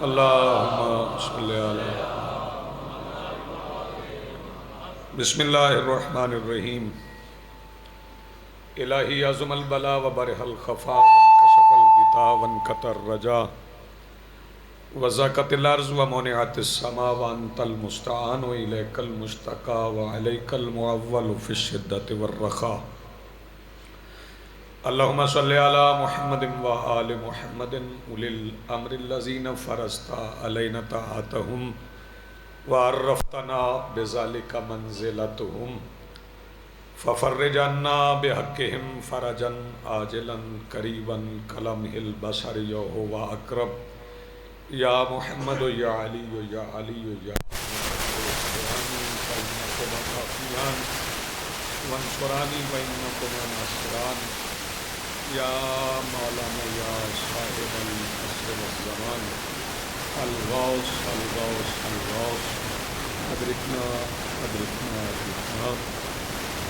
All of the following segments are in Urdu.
اللہم صلی علی بسم اللہ الرحمن الرحیم الہی عظم البلا و برح الخفا وانکشف الغطا وانکتر الرجا وزاقت الارض ومنعت السماء وانت المستعان الیک المشتقى وعلیک المعول فی الشدۃ والرخاء اللہم صلی علی محمد وآل محمد اولی الامر الذین فرضت علینا طاعتہم وعرفتنا بذلک منزلتہم ففرج عنا بحقہم فرجا عاجلا قریبا کلمح البصر یہو اقرب یا محمد یا علی یا علی یا وانصرانی فإنکما ناصران یا مولانا یا صاحب العصر والزمان الغوث الغوث الغوث ادرکنا ادرکنا ادرکنا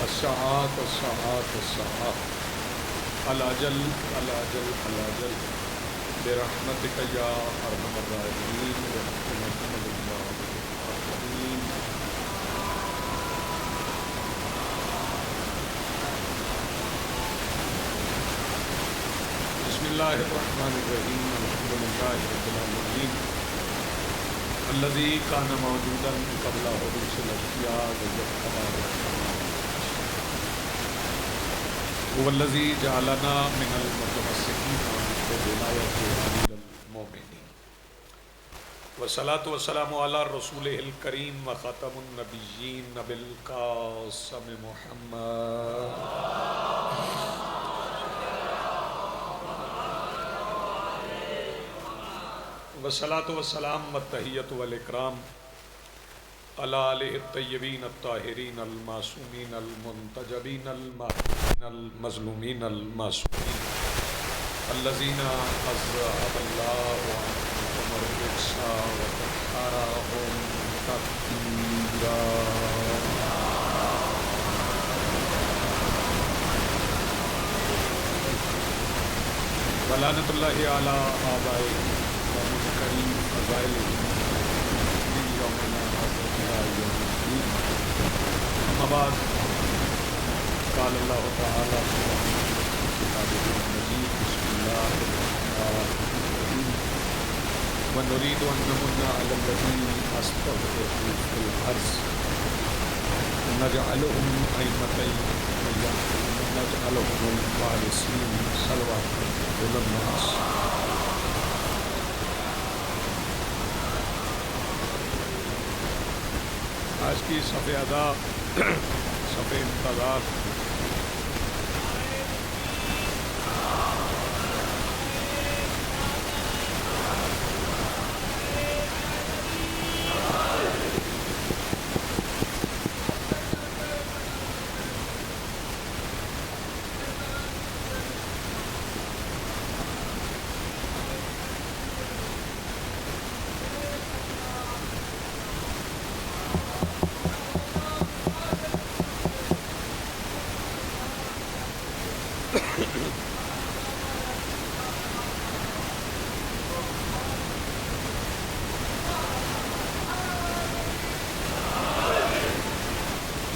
الساعات الساعات الساعات العجل العجل العجل برحمتک یا ارحم الراحمین برحمتک یا الراحمین. بسم اللہ الرحمن الرحیم الحمد للہ رب العالمین الذی کان موجودا قبل حدوث الاشیاء هو الذی جعلنا من المتمسکین بولایت امیر المومنین والصلاة والسلام علی رسولہ الکریم وخاتم النبیین نبی القاسم محمد والصلاة والسلام والتحیۃ والاکرام علی آلہ الطیبین الطاہرین المعصومین المنتجبین المحبوبین المظلومین المعصومین الذین اذہب اللہ عنہم الرجس وطہرہم تطہیرا. ولعنۃ اللہ علی آبائہم ومنکرین فضائلہم من یومنا هذا إلی یوم الدین. اما بعد قال اللہ تعالی فی کتابہ المجید بسم اللہ الرحمن الرحیم ونريد أن نمن على الذين استضعفوا في الأرض نجعلهم أئمة ونجعلهم الوارثين صلوات الناس. آج کی صفحہ ادا صفحہ انتظار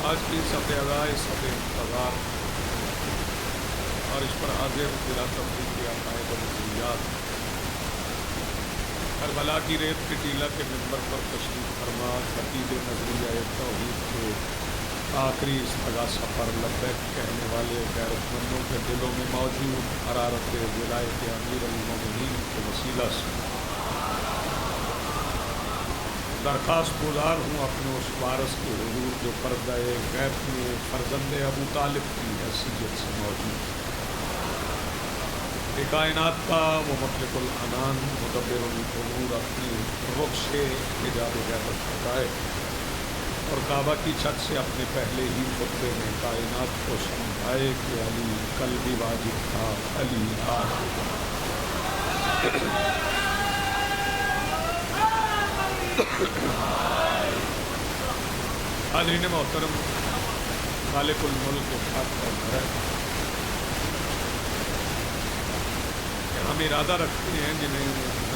آج کی صفحہ ادا صفحہ انتظار اور اس پر حاضر بلا تفریق کے عقائد و نظریات کربلا کی ریت کے ٹیلہ کے منبر پر تشریف فرما خطیب نظریہ توحید کے آخری استغاثہ پر لبیک کہنے والے غیرت مندوں کے دلوں میں موجود حرارت ولایت امیر المومنین کے وسیلہ سے درخواست گزار ہوں اپنے اس وارث کے حضور جو پردہ غیب میں فرزند ابو طالب کی حیثیت سے موجود ہے. کائنات کا وہ مطلق العنان مدبر الامور اپنی رخ سے حجاب غیبت ہٹائے اور کعبہ کی چھت سے اپنے پہلے ہی خطبے میں کائنات کو سمجھائے کہ علی قلبی واجب تھا علی حاضرین محترم، خالق الملک کے ساتھ ہے کہ ہم ارادہ رکھتے ہیں جنہیں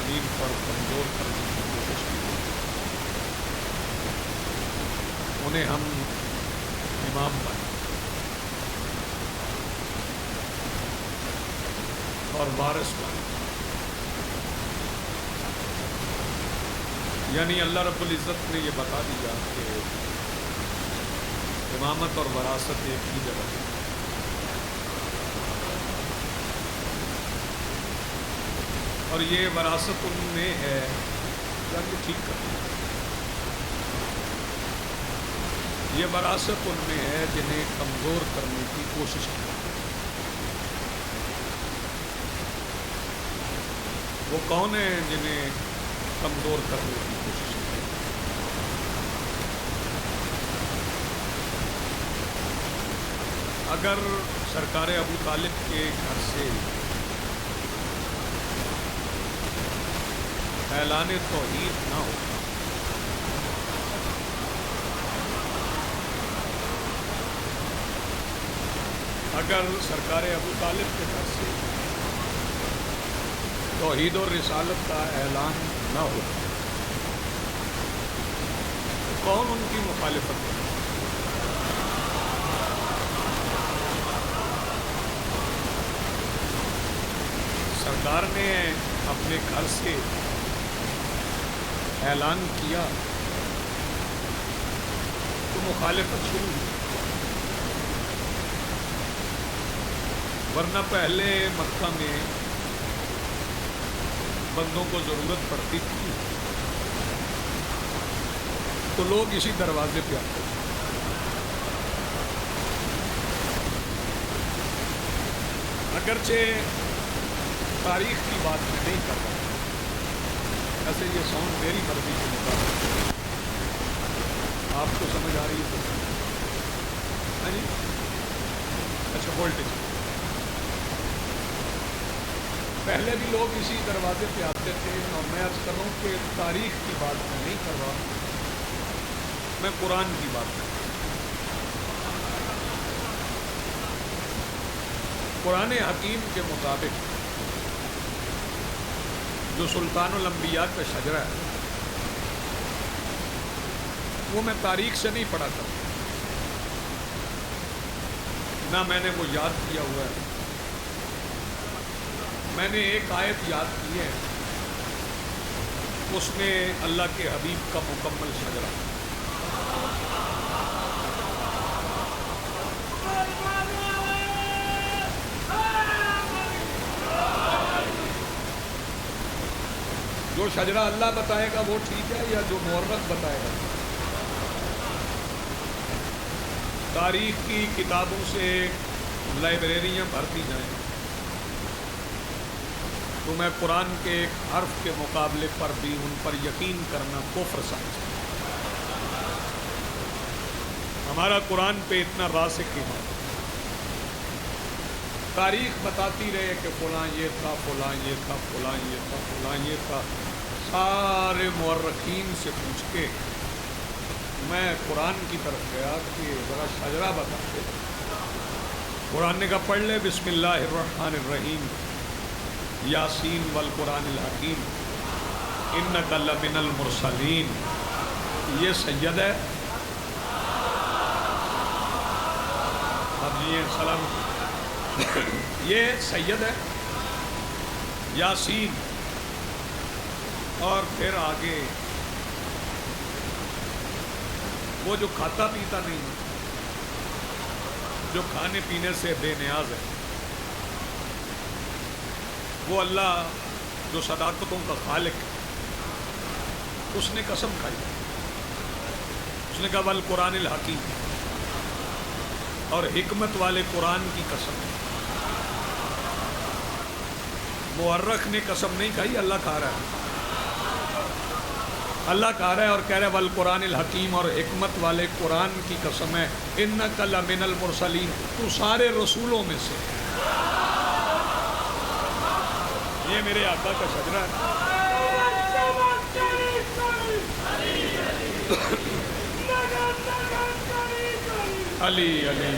زمین پر کمزور کرنے کی کوشش کی، انہیں ہم امام بنائے اور وارث بنائے. یعنی اللہ رب العزت نے یہ بتا دیا کہ امامت اور وراثت ایک ہی جگہ ہے. اور یہ وراثت ان میں ہے جب یہ ٹھیک کرتے ہیں. یہ وراثت ان میں ہے جنہیں کمزور کرنے کی کوشش کی. وہ کون ہیں جنہیں کمزور کرنے کی کوشش کی؟ اگر سرکار ابو طالب کے گھر سے اعلان توحید نہ ہوتا، اگر سرکار ابو طالب کے گھر سے توحید اور رسالت کا اعلان نہ ہوتا تو کون ان کی مخالفت کرے؟ سرکار نے اپنے گھر سے اعلان کیا تو مخالفت شروع ہوئی. ورنہ پہلے مکہ میں بندوں کو ضرورت پڑتی تھی تو لوگ اسی دروازے پہ آتے تھے. اگرچہ تاریخ کی بات میں نہیں کر رہا، ایسے یہ ساؤنڈ میری مرضی کے مطابق آپ کو سمجھ آ رہی ہے؟ ہاں جی، اچھا وولٹیج. پہلے بھی لوگ اسی دروازے پہ آتے تھے، اور میں عرض کر رہا ہوں کہ تاریخ کی بات میں نہیں کر رہا، میں قرآن کی بات کر رہا ہوں. قرآن حکیم کے مطابق جو سلطان الانبیاء کا شجرہ ہے وہ میں تاریخ سے نہیں پڑھا کرتا، نہ میں نے وہ یاد کیا ہوا ہے. میں نے ایک آیت یاد کی ہے، اس میں اللہ کے حبیب کا مکمل شجرہ. جو شجرہ اللہ بتائے گا وہ ٹھیک ہے، یا جو مورخ بتائے گا. تاریخ کی کتابوں سے لائبریریاں بھرتی جائیں تو میں قرآن کے ایک حرف کے مقابلے پر بھی ان پر یقین کرنا کفر سمجھتا ہوں. ہمارا قرآن پہ اتنا راسخ ایمان. تاریخ بتاتی رہے کہ فلاں یہ تھا، فلاں یہ تھا، فلاں یہ تھا، فلاں یہ تھا. سارے مورخین سے پوچھ کے میں قرآن کی طرف گیا کہ ذرا شجرہ بتاتے. قرآن نے کہا پڑھ لے بسم اللہ الرحمن الرحیم یاسین والقرآن الحکیم انک لمن المرسلین. یہ سید ہے. اب یہ سلام، یہ سید ہے یاسین. اور پھر آگے وہ جو کھاتا پیتا نہیں، جو کھانے پینے سے بے نیاز ہے، وہ اللہ جو صداقتوں کا خالق ہے، اس نے قسم کھائی. اس نے کہا والقرآن الحکیم، اور حکمت والے قرآن کی قسم. مورخ نے قسم نہیں کھائی، اللہ کھا رہا ہے. اللہ کہہ رہا ہے اور کہہ رہا ہے والقرآن الحکیم، اور حکمت والے قرآن کی قسم ہے. انک لمن المرسلین، تو سارے رسولوں میں سے. یہ میرے آقا کا شجرہ ہے. علی علی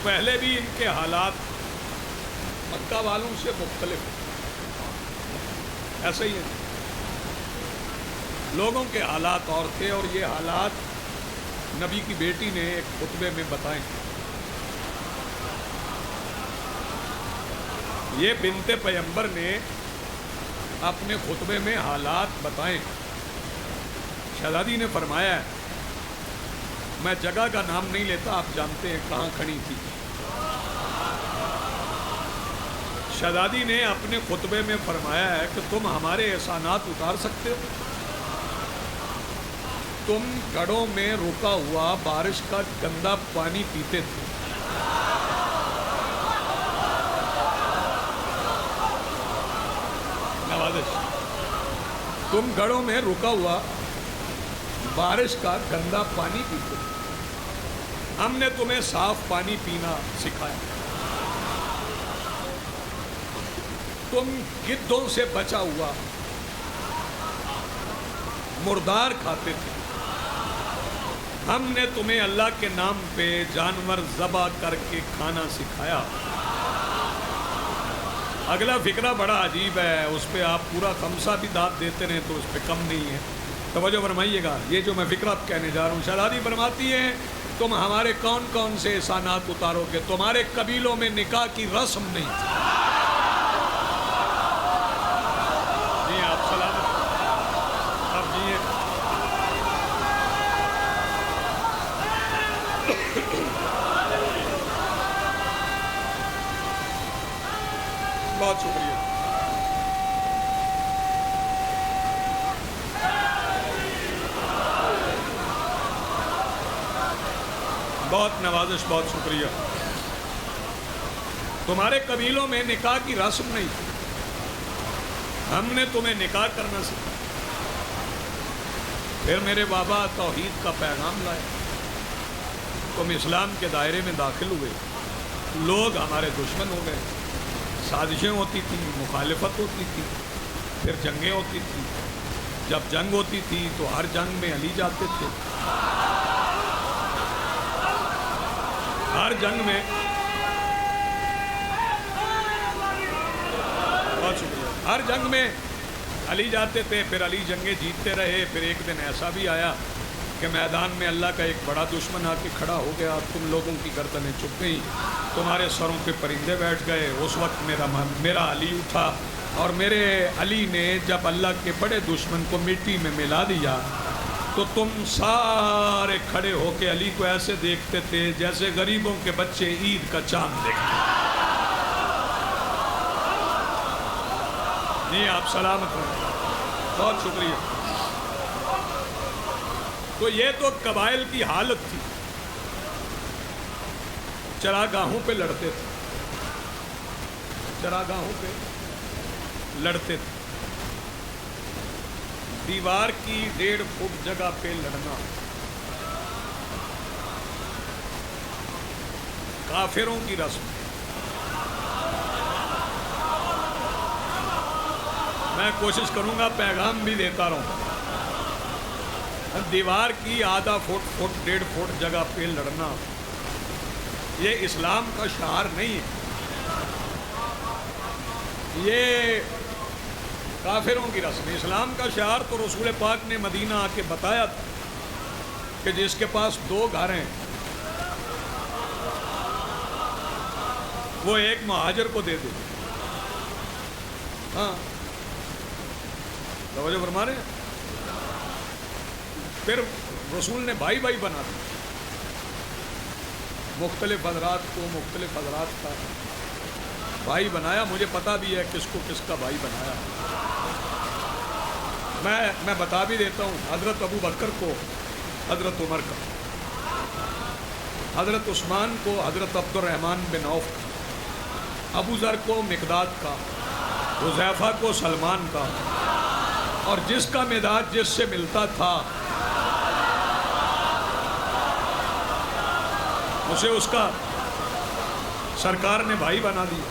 پہلے بھی ان کے حالات مکہ والوں سے مختلف ہیں، ایسا ہی ہے، لوگوں کے حالات اور تھے، اور یہ حالات نبی کی بیٹی نے ایک خطبے میں بتائے۔ یہ بنت پیغمبر نے اپنے خطبے میں حالات بتائے۔ شہزادی نے فرمایا ہے، میں جگہ کا نام نہیں لیتا، آپ جانتے ہیں کہاں کھڑی تھی۔ شہزادی نے اپنے خطبے میں فرمایا ہے کہ تم ہمارے احسانات اتار سکتے ہو؟ تم گڑھوں میں رکا ہوا بارش کا گندا پانی پیتے تھے، نوازش، تم گڑھوں میں رکا ہوا بارش کا گندا پانی پیتے تھے، ہم نے تمہیں صاف پانی پینا سکھایا۔ تم گدھوں سے بچا ہوا مردار کھاتے تھے، ہم نے تمہیں اللہ کے نام پہ جانور ذبح کر کے کھانا سکھایا۔ اگلا فقرہ بڑا عجیب ہے، اس پہ آپ پورا خمسہ بھی داد دیتے رہیں تو اس پہ کم نہیں ہے، توجہ فرمائیے گا۔ یہ جو میں فقرہ اب کہنے جا رہا ہوں، شہزادی فرماتی ہیں تم ہمارے کون کون سے احسانات اتارو گے؟ تمہارے قبیلوں میں نکاح کی رسم نہیں تھی۔ جی آپ سلامت، اب جی بہت شکریہ۔ بہت نوازش، بہت شکریہ۔ تمہارے قبیلوں میں نکاح کی رسم نہیں تھی، ہم نے تمہیں نکاح کرنا سکھایا۔ پھر میرے بابا توحید کا پیغام لائے، تم اسلام کے دائرے میں داخل ہوئے، لوگ ہمارے دشمن ہو گئے، سازشیں ہوتی تھیں، مخالفت ہوتی تھی، پھر جنگیں ہوتی تھیں، جب جنگ ہوتی تھی تو ہر جنگ میں علی جاتے تھے، ہر جنگ میں، بہت شکریہ، ہر جنگ میں علی جاتے تھے، پھر علی جنگیں جیتتے رہے۔ پھر ایک دن ایسا بھی آیا کہ میدان میں اللہ کا ایک بڑا دشمن آ کے کھڑا ہو گیا، تم لوگوں کی گردنیں چپ گئیں، تمہارے سروں پہ پرندے بیٹھ گئے۔ اس وقت میرا علی اٹھا، اور میرے علی نے جب اللہ کے بڑے دشمن کو مٹی میں ملا دیا تو تم سارے کھڑے ہو کے علی کو ایسے دیکھتے تھے جیسے غریبوں کے بچے عید کا چاند دیکھتے۔ جی آپ سلامت ہیں، بہت شکریہ۔ تو یہ تو قبائل کی حالت تھی، چراگاہوں پہ لڑتے تھے، چراگاہوں پہ لڑتے تھے، دیوار کی 1.5 فٹ جگہ پہ لڑنا کافروں کی رسم۔ میں کوشش کروں گا پیغام بھی دیتا رہوں۔ دیوار کی آدھا فٹ 1.5 فٹ جگہ پہ لڑنا یہ اسلام کا شعار نہیں ہے، یہ کافروں کی رسم۔ اسلام کا شعار تو رسول پاک نے مدینہ آ کے بتایا تھا کہ جس کے پاس 2 گھر ہیں وہ ایک مہاجر کو دے دے۔ ہاں توجہ فرما رہے ہیں۔ پھر رسول نے بھائی بھائی بنا دیا، مختلف حضرات کو مختلف حضرات کا بھائی بنایا۔ مجھے پتا بھی ہے کس کو کس کا بھائی بنایا، میں بتا بھی دیتا ہوں۔ حضرت ابو بکر کو حضرت عمر کا، حضرت عثمان کو حضرت عبد الرحمن بن عوف کا، ابو ذر کو مقداد کا، حذیفہ کو سلمان کا، اور جس کا مزاج جس سے ملتا تھا اسے اس کا سرکار نے بھائی بنا دیا۔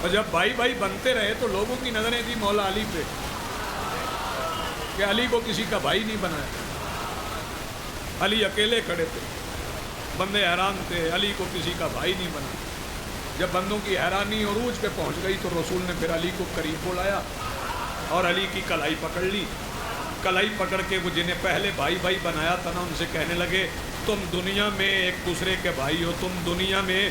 اور جب بھائی بھائی بنتے رہے تو لوگوں کی نظریں تھی مولا علی پہ کہ علی کو کسی کا بھائی نہیں بنایا، علی اکیلے کھڑے تھے۔ بندے حیران تھے، علی کو کسی کا بھائی نہیں بنا۔ جب بندوں کی حیرانی عروج پہ پہنچ گئی تو رسول نے پھر علی کو قریب بلایا اور علی کی کلائی پکڑ لی۔ کلائی پکڑ کے وہ جنہیں پہلے بھائی بھائی بنایا تھا نا، ان سے کہنے لگے تم دنیا میں ایک دوسرے کے بھائی ہو، تم دنیا میں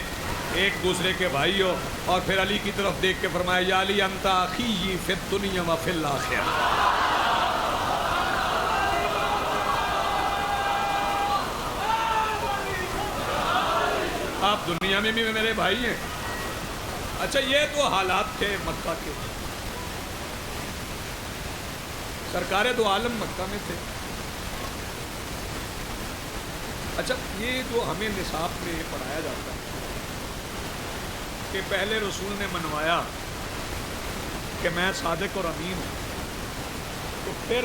ایک دوسرے کے بھائی ہو۔ اور پھر علی کی طرف دیکھ کے فرمایا یا علی انت اخی فی الدنیا و فی الاخرہ، آپ دنیا میں بھی میرے بھائی ہیں۔ اچھا یہ تو حالات تھے مکہ کے، سرکار دو عالم مکہ میں تھے۔ اچھا یہ جو ہمیں نصاب میں پڑھایا جاتا ہے کہ پہلے رسول نے منوایا کہ میں صادق اور امین ہوں، تو پھر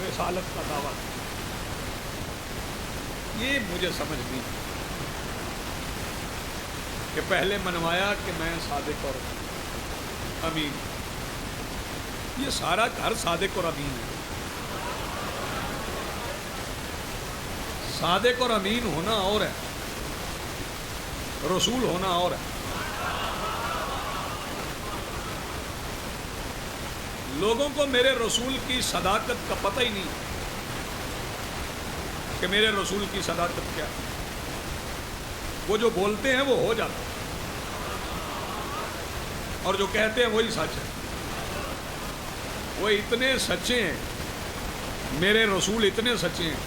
رسالت کا دعویٰ، یہ مجھے سمجھ نہیں کہ پہلے منوایا کہ میں صادق اور امین، یہ سارا گھر صادق اور امین ہے۔ صادق اور امین ہونا اور ہے، رسول ہونا اور ہے۔ لوگوں کو میرے رسول کی صداقت کا پتہ ہی نہیں کہ میرے رسول کی صداقت کیا ہے۔ وہ جو بولتے ہیں وہ ہو جاتا ہے، اور جو کہتے ہیں وہی سچ ہے۔ وہ اتنے سچے ہیں، میرے رسول اتنے سچے ہیں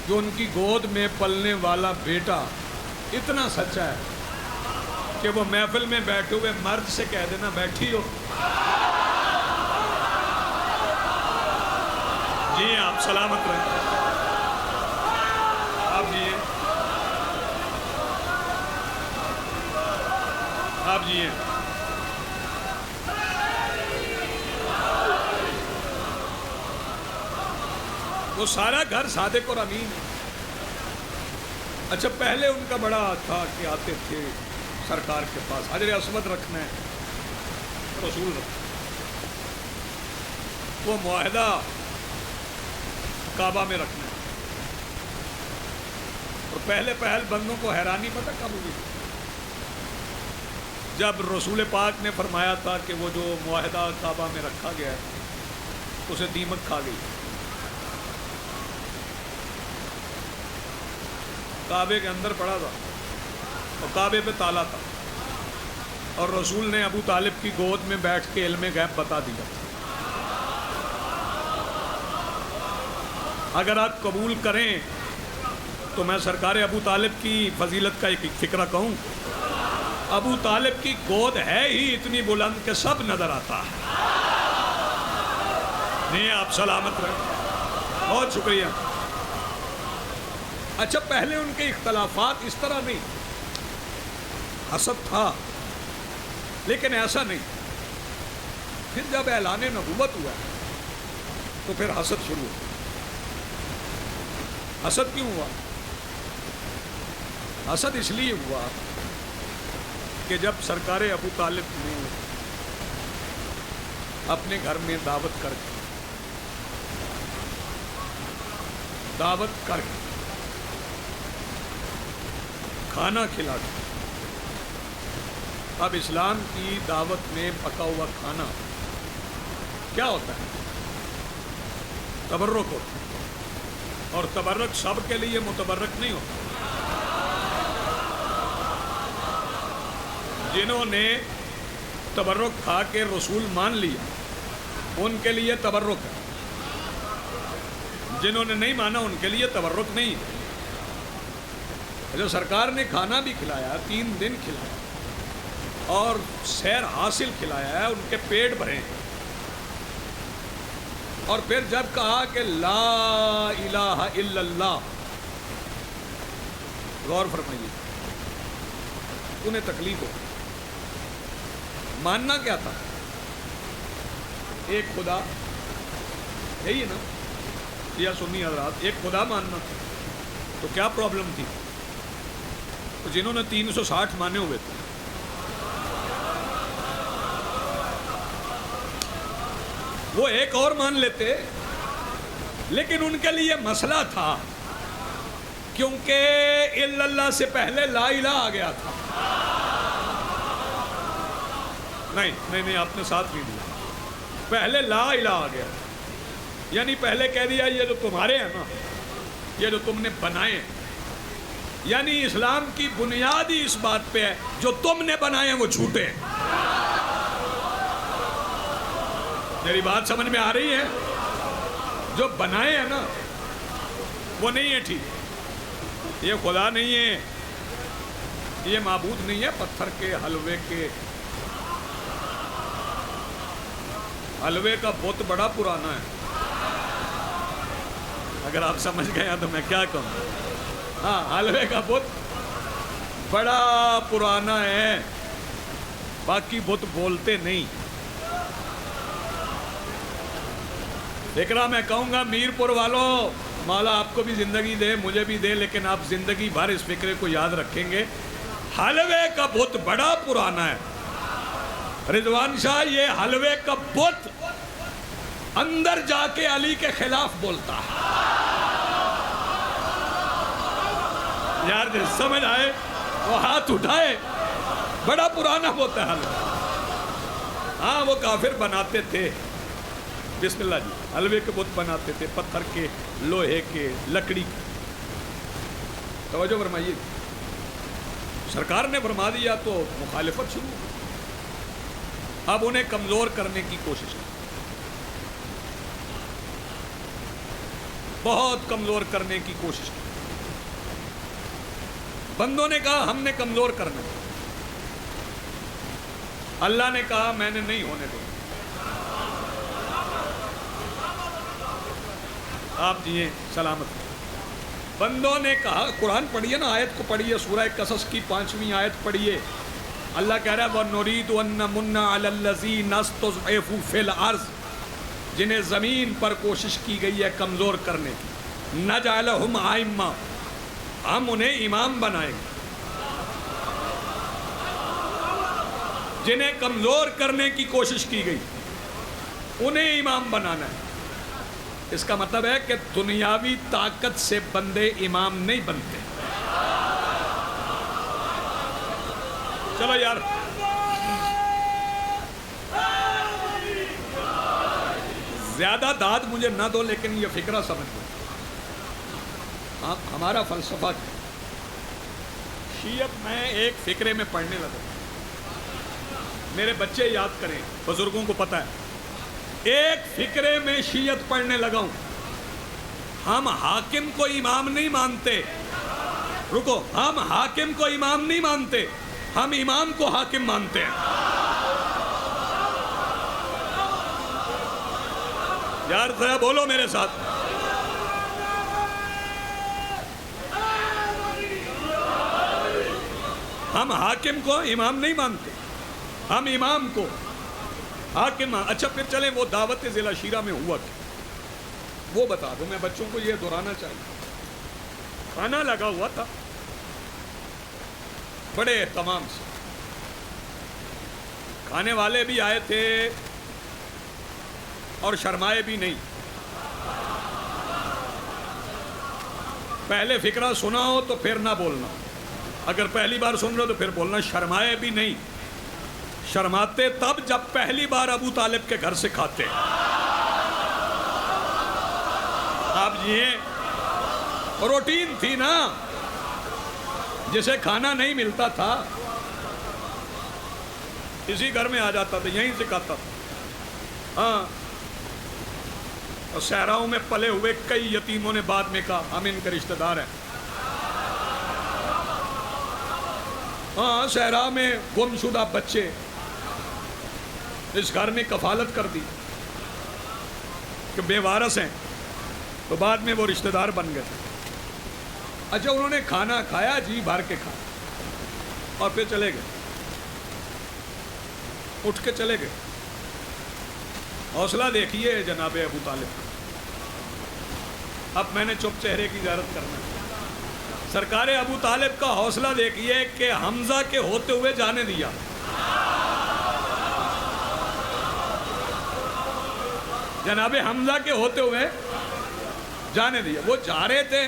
کہ ان کی گود میں پلنے والا بیٹا اتنا سچا ہے کہ وہ محفل میں بیٹھے ہوئے مرد سے کہہ دینا بیٹھی ہو، جی آپ سلامت رہیں، آپ جیے، آپ جیے۔ وہ سارا گھر صادق اور امین ہے۔ اچھا پہلے ان کا بڑا تھا کہ آتے تھے سرکار کے پاس، حجر اسود رکھنا ہے، رسول رکھنا، وہ معاہدہ کعبہ میں رکھنا ہے۔ اور پہلے پہل بندوں کو حیرانی پتہ کب ہوئی؟ جب رسول پاک نے فرمایا تھا کہ وہ جو معاہدہ کعبہ میں رکھا گیا ہے اسے دیمک کھا گئی، کعبے کے اندر پڑا تھا اور کعبے پہ تالا تھا، اور رسول نے ابو طالب کی گود میں بیٹھ کے علم غیب بتا دیا۔ اگر آپ قبول کریں تو میں سرکار ابو طالب کی فضیلت کا ایک فکرہ کہوں، ابو طالب کی گود ہے ہی اتنی بلند کہ سب نظر آتا ہے۔ نہیں آپ سلامت رہیں، بہت شکریہ۔ اچھا پہلے ان کے اختلافات اس طرح نہیں، حسد تھا لیکن ایسا نہیں۔ پھر جب اعلان نبوت ہوا تو پھر حسد شروع ہوا۔ حسد کیوں ہوا؟ حسد اس لیے ہوا کہ جب سرکار ابو طالب نے اپنے گھر میں دعوت کر کے کھانا کھلا کے، اب اسلام کی دعوت میں پکا ہوا کھانا کیا ہوتا ہے؟ تبرک ہوتا ہے، اور تبرک سب کے لیے متبرک نہیں ہوتا۔ جنہوں نے تبرک کھا کے رسول مان لیا ان کے لیے تبرک ہے، جنہوں نے نہیں مانا ان کے لیے تبرک نہیں ہے۔ جو سرکار نے کھانا بھی کھلایا، 3 دن کھلایا اور سیر حاصل کھلایا ہے، ان کے پیٹ بھرے ہیں، اور پھر جب کہا کہ لا الہ الا اللہ، غور فرمائیے، انہیں تکلیف ہو۔ ماننا کیا تھا؟ ایک خدا، یہی ہے نا یا سنی حضرات، ایک خدا ماننا تھا، تو کیا پرابلم تھی؟ تو جنہوں نے 360 مانے ہوئے تھے، وہ ایک اور مان لیتے، لیکن ان کے لیے مسئلہ تھا، کیونکہ الا اللہ سے پہلے لا الہ آ گیا تھا؟ نہیں آپ نے ساتھ نہیں دیا. پہلے لا الہ آ گیا، یعنی پہلے کہہ دیا یہ جو تمہارے ہیں نا، یہ جو تم نے بنائے ہیں، یعنی اسلام کی بنیاد ہی اس بات پہ ہے جو تم نے بنائے ہیں وہ جھوٹے ہیں. میری بات سمجھ میں آ رہی ہے؟ جو بنائے ہیں نا وہ نہیں ہے ٹھیک. یہ خدا نہیں ہے، یہ معبود نہیں ہے، پتھر کے حلوے کے. حلوے کا بت بڑا پرانا ہے، اگر آپ سمجھ گئے ہیں تو میں کیا کہوں. ہاں، حلوے کا بت بڑا پرانا ہے، باقی بت بولتے نہیں. فکرہ میں کہوں گا میر پور والوں، مولا آپ کو بھی زندگی دے، مجھے بھی دے، لیکن آپ زندگی بھر اس فکرے کو یاد رکھیں گے. حلوے کا بت بڑا پرانا ہے. رضوان شاہ، یہ حلوے کا بت اندر جا کے علی کے خلاف بولتا ہے. یار جس سمجھ آئے وہ ہاتھ اٹھائے. بڑا پرانا بت ہے حلوہ. ہاں، وہ کافر بناتے تھے، بسم اللہ جی، حلوے کے بت بناتے تھے، پتھر کے، لوہے کے، لکڑی کے. توجہ فرمائیے. سرکار نے فرما دیا تو مخالفت شروع ہو. اب انہیں کمزور کرنے کی کوشش کی، بہت کمزور کرنے کی کوشش کی. بندوں نے کہا ہم نے کمزور کرنا ہے، اللہ نے کہا میں نے نہیں ہونے دوں. آپ جیئے سلامت. بندوں نے کہا، قرآن پڑھیے نا، آیت کو پڑھیے، سورہ قصص کی 5ویں آیت پڑھیے. اللہ کہہ رہا ہے وَنُرِيدُ أَن نَّمُنَّ عَلَى الَّذِينَ اسْتُضْعِفُوا فِي الْأَرْضِ، جنہیں زمین پر کوشش کی گئی ہے کمزور کرنے کی. نَجْعَلَهُمْ أَئِمَّةً، ہم انہیں امام بنائیں گے. جنہیں کمزور کرنے کی کوشش کی گئی انہیں امام بنانا ہے. اس کا مطلب ہے کہ دنیاوی طاقت سے بندے امام نہیں بنتے. چلو یار، زیادہ داد مجھے نہ دو، لیکن یہ فکرہ سمجھ لو. ہمارا فلسفہ کیا؟ شیعت میں ایک فکرے میں پڑھنے لگا، میرے بچے یاد کریں، بزرگوں کو پتہ ہے، ایک فکرے میں شیعت پڑھنے لگا ہوں. ہم حاکم کو امام نہیں مانتے. رکو، ہم حاکم کو امام نہیں مانتے، ہم امام کو حاکم مانتے ہیں. یار ذرا بولو میرے ساتھ. ہم حاکم کو امام نہیں مانتے، ہم امام کو حاکم. اچھا پھر چلیں وہ دعوت ضلع شیرہ میں ہوا کیا وہ بتا دو. میں بچوں کو یہ دہرانا چاہیے. کھانا لگا ہوا تھا بڑے اہتمام سے، کھانے والے بھی آئے تھے اور شرمائے بھی نہیں. پہلے فکرہ سنا ہو تو پھر نہ بولنا، اگر پہلی بار سن رہے ہو تو پھر بولنا. شرمائے بھی نہیں. شرماتے تب جب پہلی بار ابو طالب کے گھر سے کھاتے. آپ یہ روٹین تھی نا، جسے کھانا نہیں ملتا تھا اسی گھر میں آ جاتا تھا، یہیں سے کھاتا تھا. ہاں، اور صحراؤں میں پلے ہوئے کئی یتیموں نے بعد میں کہا ہم ان کے رشتہ دار ہیں. ہاں، صحرا میں گم شدہ بچے اس گھر میں کفالت کر دی کہ بے وارث ہیں، تو بعد میں وہ رشتہ دار بن گئے. اچھا، انہوں نے کھانا کھایا، جی بھر کے کھایا اور پھر چلے گئے، اٹھ کے چلے گئے. حوصلہ دیکھیے جناب ابو طالب. اب میں نے چپ چہرے کی زیارت کرنا ہے. سرکار ابو طالب کا حوصلہ دیکھیے کہ حمزہ کے ہوتے ہوئے جانے دیا. جناب حمزہ کے ہوتے ہوئے جانے دیا. وہ جا رہے تھے،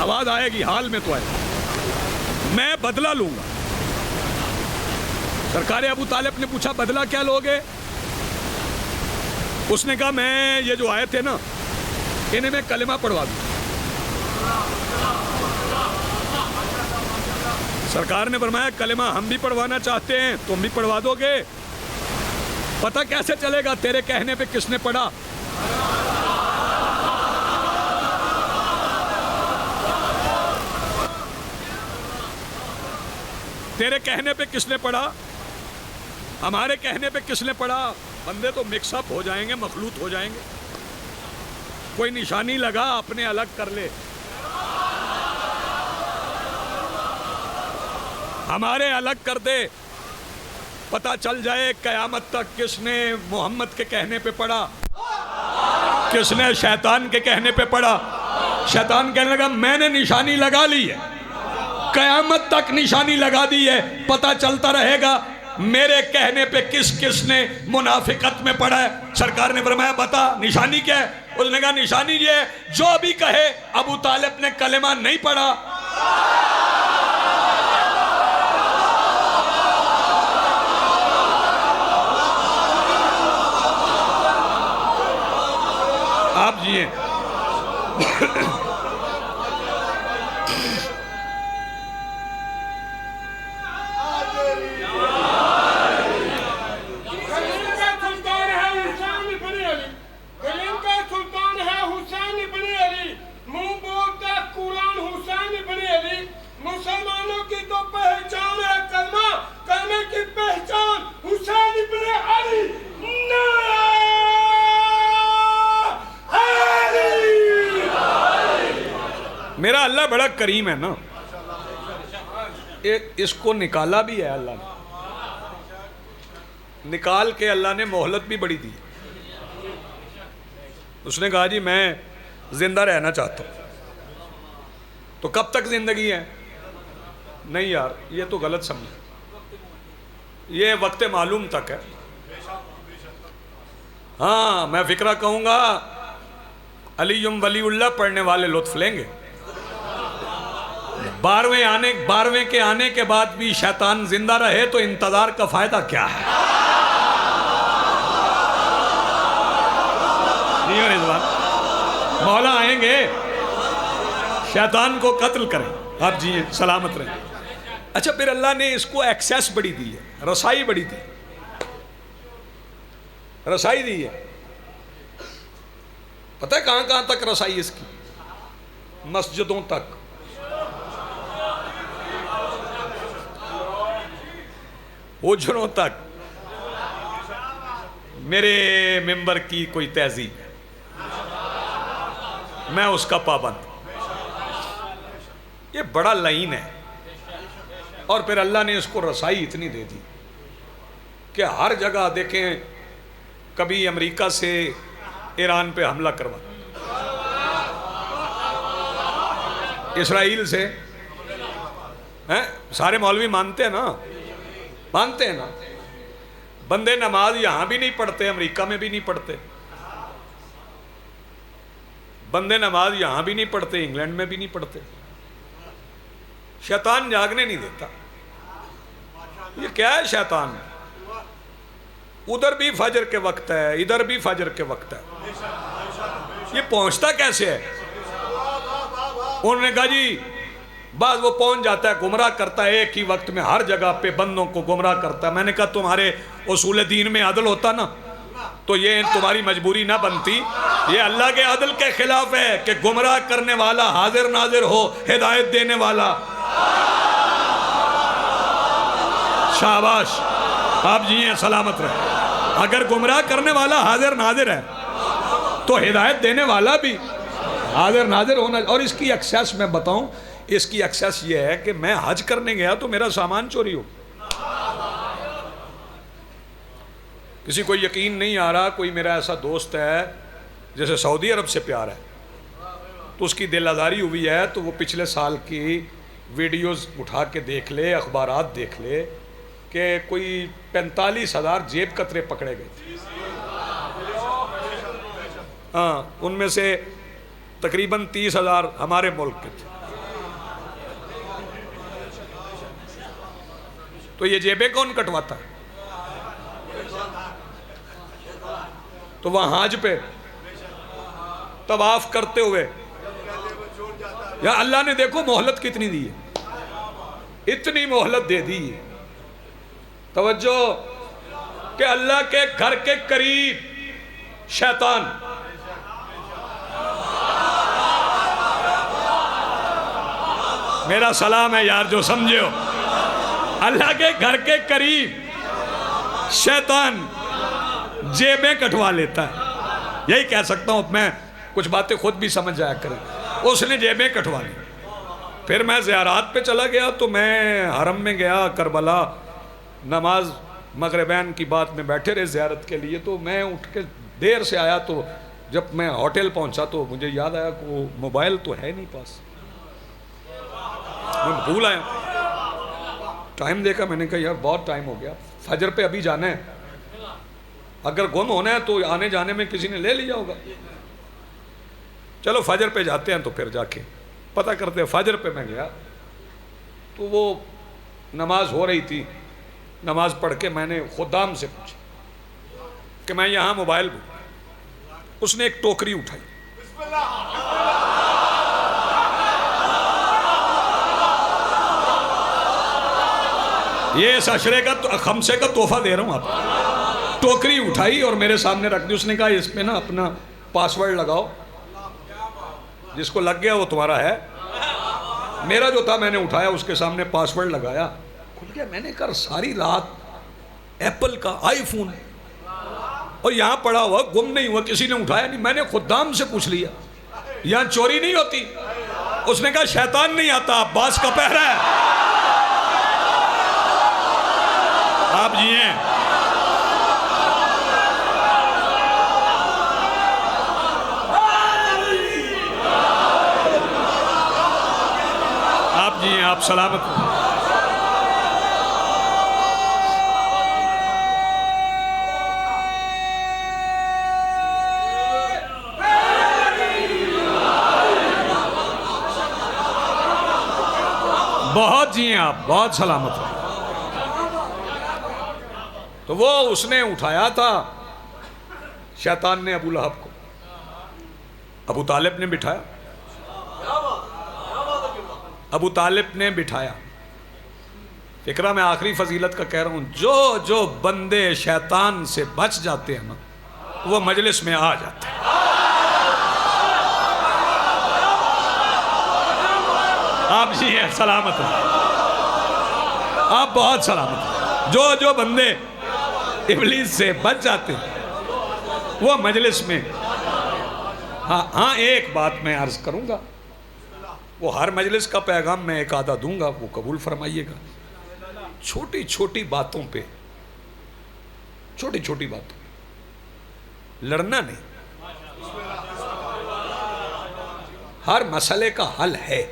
آواز آئے گی، حال میں تو آئے گی، میں بدلہ لوں گا۔ سرکار ابو طالب نے پوچھا بدلہ کیا لوگے؟ اس نے کہا میں یہ جو آئے تھے نا انہیں میں کلمہ پڑھوا دوں۔ سرکار نے فرمایا کلمہ ہم بھی پڑھوانا چاہتے ہیں، تم بھی پڑھوا دو گے؟ پتہ کیسے چلے گا تیرے کہنے پہ کس نے پڑھا؟ تیرے کہنے پہ کس نے پڑھا؟ ہمارے کہنے پہ کس نے پڑھا؟ بندے تو مکس اپ ہو جائیں گے، مخلوط ہو جائیں گے۔ کوئی نشانی لگا اپنے الگ کر لے، ہمارے الگ کر دے، پتہ چل جائے قیامت تک کس نے محمد کے کہنے پہ پڑھا، کس نے شیطان کے کہنے پہ پڑھا۔ شیطان کہنے لگا میں نے نشانی لگا لی ہے، قیامت تک نشانی لگا دی ہے، پتہ چلتا رہے گا میرے کہنے پہ کس کس نے منافقت میں پڑھا ہے۔ سرکار نے فرمایا بتا نشانی کیا ہے؟ اس نے کہا نشانی یہ ہے جو بھی کہے ابو طالب نے کلمہ نہیں پڑھا، آپ جیئے۔ مسلمانوں کی تو پہچان ہے کلمہ، کلمے کی پہچان حسین ابن علی۔ میرا اللہ بڑا کریم ہے نا، اس کو نکالا بھی ہے اللہ نے، نکال کے اللہ نے مہلت بھی بڑی دی۔ اس نے کہا جی میں زندہ رہنا چاہتا ہوں، تو کب تک زندگی ہے؟ نہیں یار یہ تو غلط سمجھے، یہ وقت معلوم تک ہے۔ ہاں میں فکرہ کہوں گا علی ولی اللہ پڑھنے والے لطف لیں گے، 12ویں کے آنے کے بعد بھی شیطان زندہ رہے تو انتظار کا فائدہ کیا ہے؟ مولا آئیں گے شیطان کو قتل کریں، آپ جی سلامت رہیں۔ اچھا پھر اللہ نے اس کو ایکسیس بڑی دی ہے، رسائی بڑی دی، رسائی دی ہے۔ پتہ ہے کہاں کہاں تک رسائی اس کی؟ مسجدوں تک، حجروں تک۔ میرے ممبر کی کوئی تہذیب ہے، میں اس کا پابند، یہ بڑا لعین ہے۔ اور پھر اللہ نے اس کو رسائی اتنی دے دی کہ ہر جگہ دیکھیں، کبھی امریکہ سے ایران پہ حملہ کروا، اسرائیل سے، سارے مولوی مانتے ہیں نا، مانتے ہیں نا، بندے نماز یہاں بھی نہیں پڑھتے، امریکہ میں بھی نہیں پڑھتے، بندے نماز یہاں بھی نہیں پڑھتے، انگلینڈ میں بھی نہیں پڑھتے۔ شیطان جاگنے نہیں دیتا۔ یہ کیا ہے شیطان؟ ادھر بھی فجر کے وقت ہے، ادھر بھی فجر کے وقت ہے، یہ پہنچتا کیسے ہے؟ انہوں نے کہا جی بعض وہ پہنچ جاتا ہے، گمراہ کرتا ہے ایک ہی وقت میں ہر جگہ پہ بندوں کو گمراہ کرتا ہے۔ میں نے کہا تمہارے اصول دین میں عدل ہوتا نا تو یہ تمہاری مجبوری نہ بنتی، یہ اللہ کے عدل کے خلاف ہے کہ گمراہ کرنے والا حاضر ناظر ہو، ہدایت دینے والا۔ شاباش، آپ جی ہیں سلامت رہے۔ اگر گمراہ کرنے والا حاضر ناظر ہے تو ہدایت دینے والا بھی حاضر ناظر ہونا۔ اور اس کی ایکسیس میں بتاؤں، اس کی ایکسیس یہ ہے کہ میں حج کرنے گیا تو میرا سامان چوری ہو، کسی کو یقین نہیں آ رہا، کوئی میرا ایسا دوست ہے جیسے سعودی عرب سے پیار ہے تو اس کی دل آزاری ہوئی ہے تو وہ پچھلے سال کی ویڈیوز اٹھا کے دیکھ لے، اخبارات دیکھ لے، کہ کوئی 45,000 جیب کترے پکڑے گئے تھے. ہاں، ان میں سے تقریباً 30,000 ہمارے ملک کے تھے. تو یہ جیبیں کون کٹواتا ہے؟ تو وہاں حج پہ طواف کرتے ہوئے یا اللہ نے دیکھو مہلت کتنی دی ہے، اتنی مہلت دے دی ہے. توجہ کہ اللہ کے گھر کے قریب شیطان میرا سلام ہے یار جو سمجھے ہو، اللہ کے گھر کے قریب شیطان جیبیں کٹوا لیتا ہے. یہی کہہ سکتا ہوں میں، کچھ باتیں خود بھی سمجھ جایا کریں. اس نے جیبیں کٹوا لی. پھر میں زیارات پہ چلا گیا تو میں حرم میں گیا کربلا، نماز مغربین کی بات میں بیٹھے رہے زیارت کے لیے. تو میں اٹھ کے دیر سے آیا تو جب میں ہوٹل پہنچا تو مجھے یاد آیا کہ وہ موبائل تو ہے نہیں پاس. میں بھول آیا، ٹائم دیکھا، میں نے کہا یار بہت ٹائم ہو گیا، فجر پہ ابھی جانا ہے، اگر گم ہونا ہے تو آنے جانے میں کسی نے لے لیا ہوگا. چلو فجر پہ جاتے ہیں تو پھر جا کے پتہ کرتے ہیں. فجر پہ میں گیا تو وہ نماز ہو رہی تھی. نماز پڑھ کے میں نے خدام سے پوچھا کہ میں یہاں موبائل بھول. اس نے ایک ٹوکری اٹھائی، یہ اس عشرے کا خمسے کا تحفہ دے رہا ہوں آپ. ٹوکری اٹھائی اور میرے سامنے رکھ دی. اس نے کہا اس پہ نا اپنا پاسورڈ لگاؤ، جس کو لگ گیا وہ تمہارا ہے. میرا جو تھا میں نے اٹھایا، اس کے سامنے پاسورڈ لگایا، کھل گیا. میں نے کہا ساری رات ایپل کا آئی فون اور یہاں پڑا ہوا، گم نہیں ہوا، کسی نے اٹھایا نہیں. میں نے خدام سے پوچھ لیا یہاں چوری نہیں ہوتی. اس نے کہا شیطان نہیں آتا، عباس کا پہرا ہے. آپ جی ہیں. آپ جی ہیں، آپ سلامت ہیں. بہت جی ہیں آپ، بہت سلامت ہیں. تو وہ اس نے اٹھایا تھا، شیطان نے ابو لہب کو ابو طالب نے بٹھایا. ابو طالب نے بٹھایا. فکرہ میں آخری فضیلت کا کہہ رہا ہوں، جو بندے شیطان سے بچ جاتے ہیں نا وہ مجلس میں آ جاتے ہیں. آپ جی ہیں، سلامت ہیں، آپ بہت سلامت ہیں. جو بندے ابلیس سے بچ جاتے ہیں وہ مجلس میں. ہاں ایک بات میں عرض کروں گا، وہ ہر مجلس کا پیغام میں ایک آدھا دوں گا، وہ قبول فرمائیے گا. چھوٹی چھوٹی باتوں پہ لڑنا نہیں. ہر مسئلے کا حل ہے.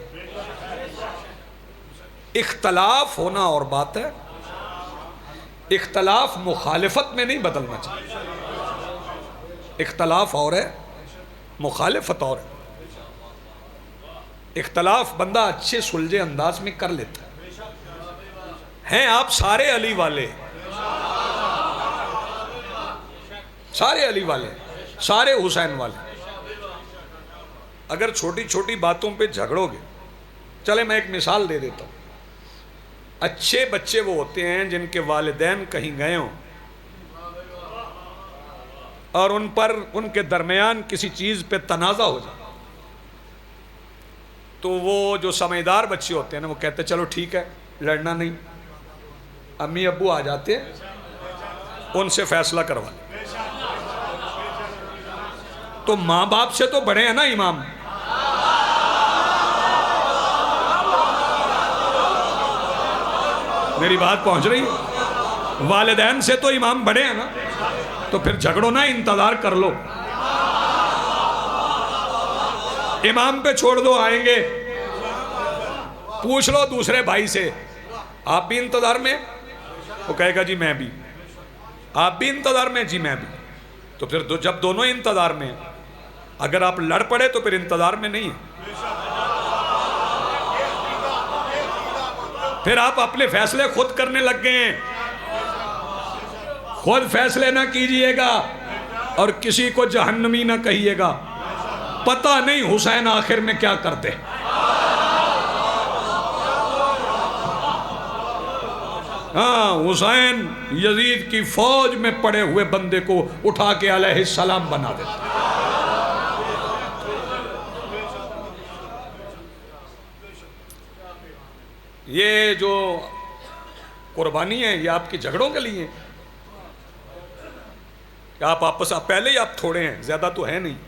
اختلاف ہونا اور بات ہے، اختلاف مخالفت میں نہیں بدلنا چاہیے. اختلاف اور ہے، مخالفت اور ہے. اختلاف بندہ اچھے سلجھے انداز میں کر لیتا ہے. ہیں آپ سارے علی والے، سارے علی والے، سارے حسین والے. اگر چھوٹی چھوٹی باتوں پہ جھگڑو گے، چلے میں ایک مثال دے دیتا ہوں. اچھے بچے وہ ہوتے ہیں جن کے والدین کہیں گئے ہوں اور ان کے درمیان کسی چیز پہ تنازع ہو جائے تو وہ جو سمجھدار بچے ہوتے ہیں نا وہ کہتے ہیں چلو ٹھیک ہے لڑنا نہیں. امی ابو آ جاتے ہیں، ان سے فیصلہ کروا لیں. تو ماں باپ سے تو بڑے ہیں نا امام. میری بات پہنچ رہی ہے؟ والدین سے تو امام بڑے ہیں نا، تو پھر جھگڑو نا، انتظار کر لو. امام پہ چھوڑ دو، آئیں گے. پوچھ لو دوسرے بھائی سے، آپ بھی انتظار میں. وہ کہے گا جی میں بھی. آپ بھی انتظار میں؟ جی میں بھی. تو پھر جب دونوں انتظار میں ہیں، اگر آپ لڑ پڑے تو پھر انتظار میں نہیں ہیں. پھر آپ اپنے فیصلے خود کرنے لگ گئے ہیں. خود فیصلے نہ کیجئے گا اور کسی کو جہنمی نہ کہیے گا. پتہ نہیں حسین آخر میں کیا کرتے. ہاں، حسین یزید کی فوج میں پڑے ہوئے بندے کو اٹھا کے علیہ السلام بنا دیتے. یہ جو قربانی ہے یہ آپ کی جھگڑوں کے لیے کہ آپ آپس پہلے ہی آپ تھوڑے ہیں، زیادہ تو ہے نہیں.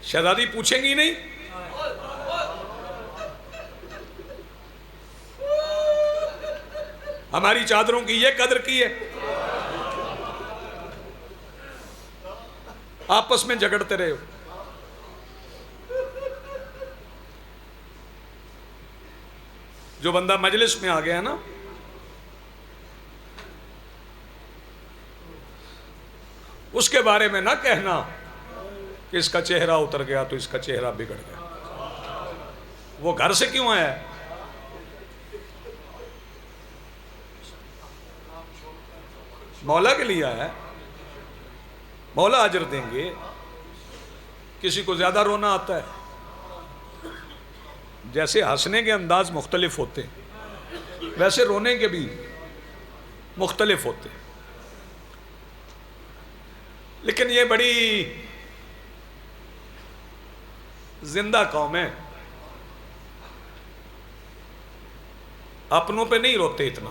شہزادی پوچھیں گی نہیں؟ ہماری چادروں کی یہ قدر کی ہے. آپس میں جھگڑتے رہے ہو. جو بندہ مجلس میں آ گیا نا، اس کے بارے میں نہ کہنا کہ اس کا چہرہ اتر گیا تو اس کا چہرہ بگڑ گیا. وہ گھر سے کیوں آیا ہے؟ مولا کے لیے آیا ہے. مولا اجر دیں گے. کسی کو زیادہ رونا آتا ہے. جیسے ہنسنے کے انداز مختلف ہوتے ہیں ویسے رونے کے بھی مختلف ہوتے ہیں. لیکن یہ بڑی زندہ قوم ہے. اپنوں پہ نہیں روتے اتنا.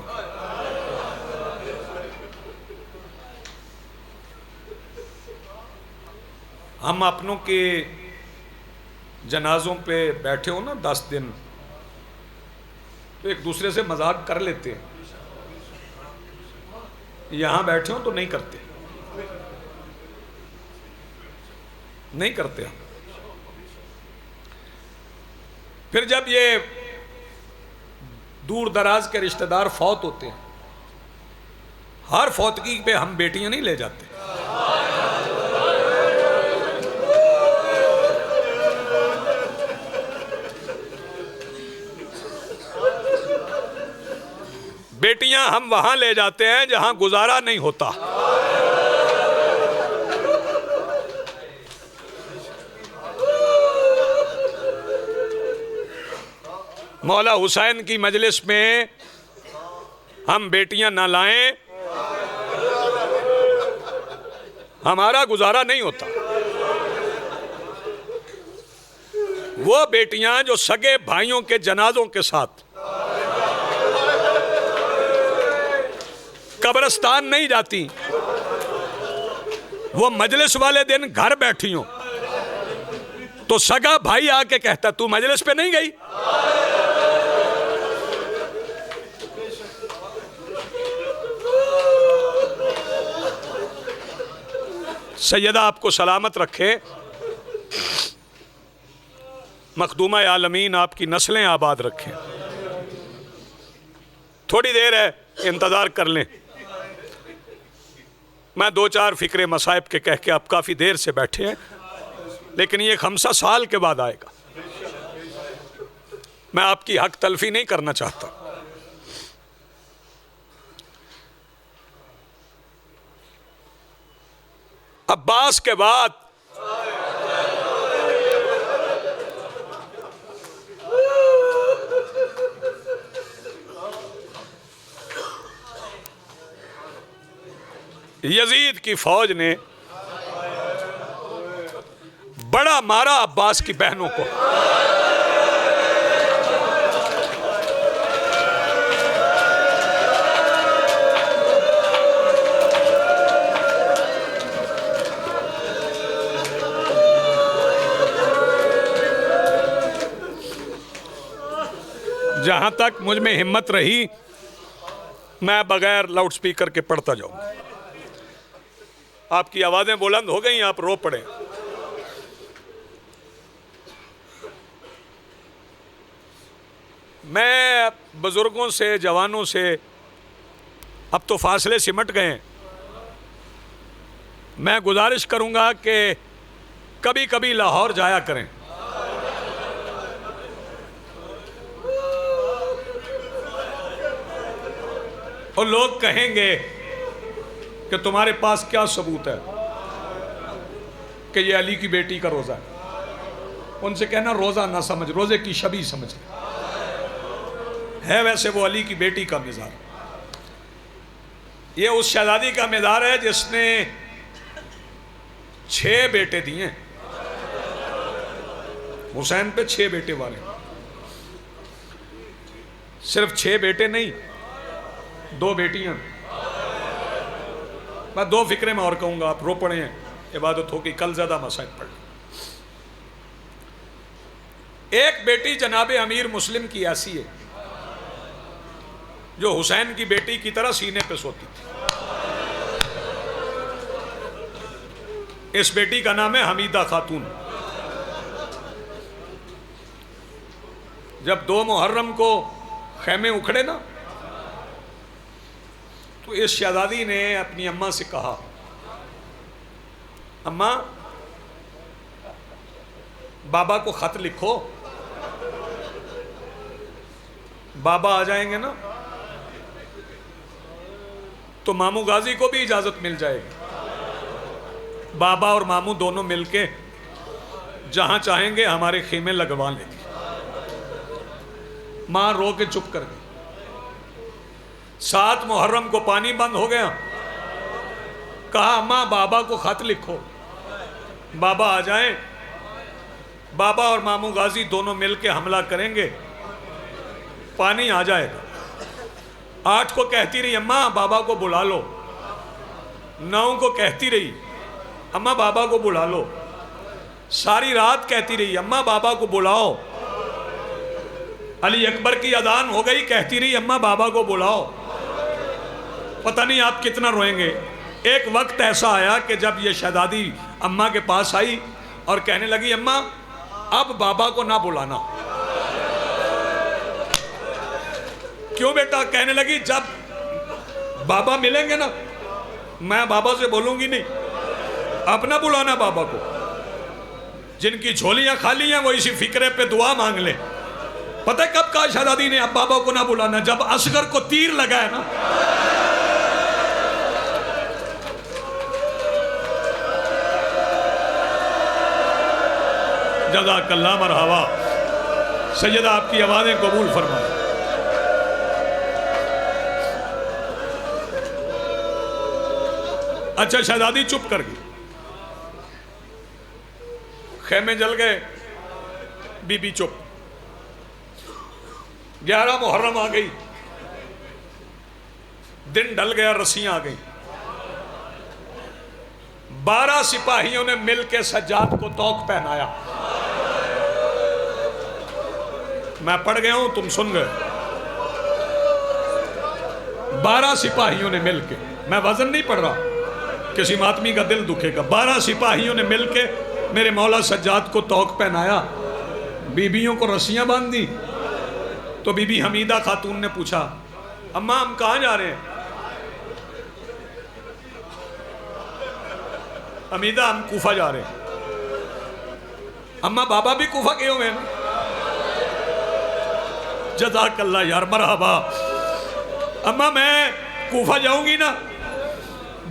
ہم اپنوں کے جنازوں پہ بیٹھے ہو نا 10 دن تو ایک دوسرے سے مذاق کر لیتے ہیں. یہاں بیٹھے ہو تو نہیں کرتے. نہیں کرتے ہم. پھر جب یہ دور دراز کے رشتہ دار فوت ہوتے ہیں، ہر فوتگی پہ ہم بیٹیاں نہیں لے جاتے. بیٹیاں ہم وہاں لے جاتے ہیں جہاں گزارا نہیں ہوتا. مولا حسین کی مجلس میں ہم بیٹیاں نہ لائیں، ہمارا گزارا نہیں ہوتا. وہ بیٹیاں جو سگے بھائیوں کے جنازوں کے ساتھ قبرستان نہیں جاتی، وہ مجلس والے دن گھر بیٹھی ہوں تو سگا بھائی آ کے کہتا تو مجلس پہ نہیں گئی؟ سیدہ آپ کو سلامت رکھے. مخدومہ عالمین آپ کی نسلیں آباد رکھیں. تھوڑی دیر ہے، انتظار کر لیں. میں 2-4 فکرے مصائب کے کہہ کے آپ کافی دیر سے بیٹھے ہیں، لیکن یہ 5 سال کے بعد آئے گا. میں آپ کی حق تلفی نہیں کرنا چاہتا. عباس کے بعد یزید کی فوج نے بڑا مارا عباس کی بہنوں کو. جہاں تک مجھ میں ہمت رہی میں بغیر لاؤڈ سپیکر کے پڑھتا جاؤں. آپ کی آوازیں بلند ہو گئیں، آپ رو پڑیں. میں بزرگوں سے، جوانوں سے، اب تو فاصلے سمٹ گئے ہیں، میں گزارش کروں گا کہ کبھی کبھی لاہور جایا کریں۔ اور لوگ کہیں گے کہ تمہارے پاس کیا ثبوت ہے کہ یہ علی کی بیٹی کا روزہ ہے؟ ان سے کہنا روزہ نہ سمجھ، روزے کی شبیہ سمجھ ہے ویسے وہ علی کی بیٹی کا مزار۔ یہ اس شہزادی کا مزار ہے جس نے 6 بیٹے دیے، حسین پہ 6 بیٹے والے، صرف 6 بیٹے نہیں، 2 بیٹیاں۔ میں 2 فکرے میں اور کہوں گا، آپ رو پڑے ہیں، عبادت ہوگی، کل زیادہ مسائل پڑھ لیں۔ ایک بیٹی جناب امیر مسلم کی ایسی ہے جو حسین کی بیٹی کی طرح سینے پہ سوتی تھی۔ اس بیٹی کا نام ہے حمیدہ خاتون۔ جب 2 محرم کو خیمے اکھڑے نا، تو اس شہزادی نے اپنی اماں سے کہا، اماں بابا کو خط لکھو، بابا آ جائیں گے نا تو ماموں غازی کو بھی اجازت مل جائے گی، بابا اور ماموں دونوں مل کے جہاں چاہیں گے ہمارے خیمے لگوا لیں گے۔ ماں رو کے چپ کر گئی۔ 7 محرم کو پانی بند ہو گیا، کہا اماں بابا کو خط لکھو، بابا آ جائیں، بابا اور ماموں غازی دونوں مل کے حملہ کریں گے، پانی آ جائے گا۔ 8 کو کہتی رہی اماں بابا کو بلا لو، 9 کو کہتی رہی اماں بابا کو بلا لو، ساری رات کہتی رہی اماں بابا کو بلاؤ۔ علی اکبر کی اذان ہو گئی، کہتی رہی اماں بابا کو بلاؤ۔ پتہ نہیں آپ کتنا روئیں گے۔ ایک وقت ایسا آیا کہ جب یہ شہزادی اماں کے پاس آئی اور کہنے لگی اماں اب بابا کو نہ بلانا۔ کیوں بیٹا؟ کہنے لگی جب بابا ملیں گے نا میں بابا سے بولوں گی نہیں، اب نہ بلانا بابا کو، جن کی جھولیاں خالی ہیں وہ اسی فکرے پہ دعا مانگ لیں۔ پتہ ہے کب کہا شہزادی نے اب بابا کو نہ بلانا؟ جب اصغر کو تیر لگا ہے نا۔ جزاک اللہ، مرحبا سیدہ، آپ کی آوازیں قبول فرمائیں۔ اچھا شہزادی چپ کر گئی، خیمے جل گئے، بی بی چپ۔ 11 محرم آ گئی، دن ڈل گیا، رسیاں آ گئی۔ 12 سپاہیوں نے مل کے سجاد کو توق پہنایا۔ میں پڑھ گیا ہوں، تم سن گئے۔ 12 سپاہیوں نے مل کے، میں وزن نہیں پڑھ رہا، کسی ماتمی کا دل دکھے گا۔ 12 سپاہیوں نے مل کے میرے مولا سجاد کو توق پہنایا، بیبیوں کو رسیاں باندھ دی۔ تو بی بی حمیدہ خاتون نے پوچھا اماں ہم کہاں جا رہے ہیں؟ حمیدہ ہم کوفہ جا رہے ہیں۔ اماں بابا بھی کوفہ گئے ہوئے ہیں؟ جزاک اللہ یار، مرحبا۔ اماں میں کوفہ جاؤں گی نا،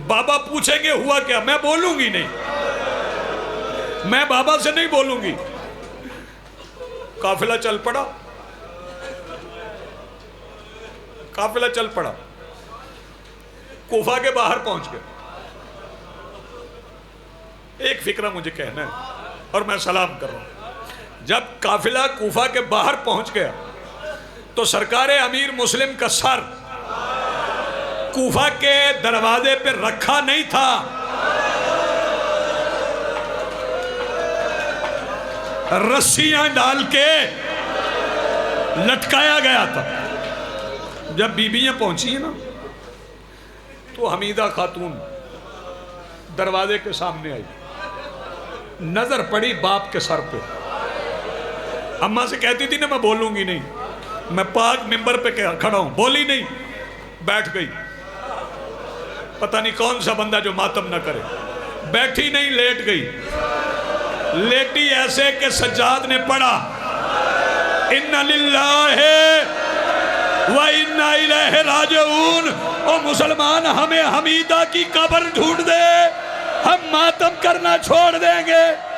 بابا پوچھیں گے ہوا کیا، میں بولوں گی نہیں، میں بابا سے نہیں بولوں گی۔ قافلہ چل پڑا، قافلہ چل پڑا، کوفہ کے باہر پہنچ گئے۔ ایک فکرہ مجھے کہنا ہے اور میں سلام کر رہا ہوں۔ جب قافلہ کوفہ کے باہر پہنچ گیا تو سرکار امیر مسلم کا سر کوفہ کے دروازے پہ رکھا نہیں تھا، رسیاں ڈال کے لٹکایا گیا تھا۔ جب بیبیاں پہنچی ہیں نا تو حمیدہ خاتون دروازے کے سامنے آئی، نظر پڑی باپ کے سر پہ۔ اماں سے کہتی تھی نا میں بولوں گی نہیں، میں پاک ممبر پہ کھڑا ہوں، بولی نہیں، بیٹھ گئی۔ پتہ نہیں کون سا بندہ جو ماتم نہ کرے، بیٹھی نہیں لیٹ گئی، لیٹی ایسے کہ سجاد نے پڑھا اِنَّ لِلَّهِ وَإِنَّ إِلَيْهِ رَاجِعُونَ۔ او مسلمان، ہمیں حمیدہ کی قبر ڈھونڈ دے، ہم ماتم کرنا چھوڑ دیں گے۔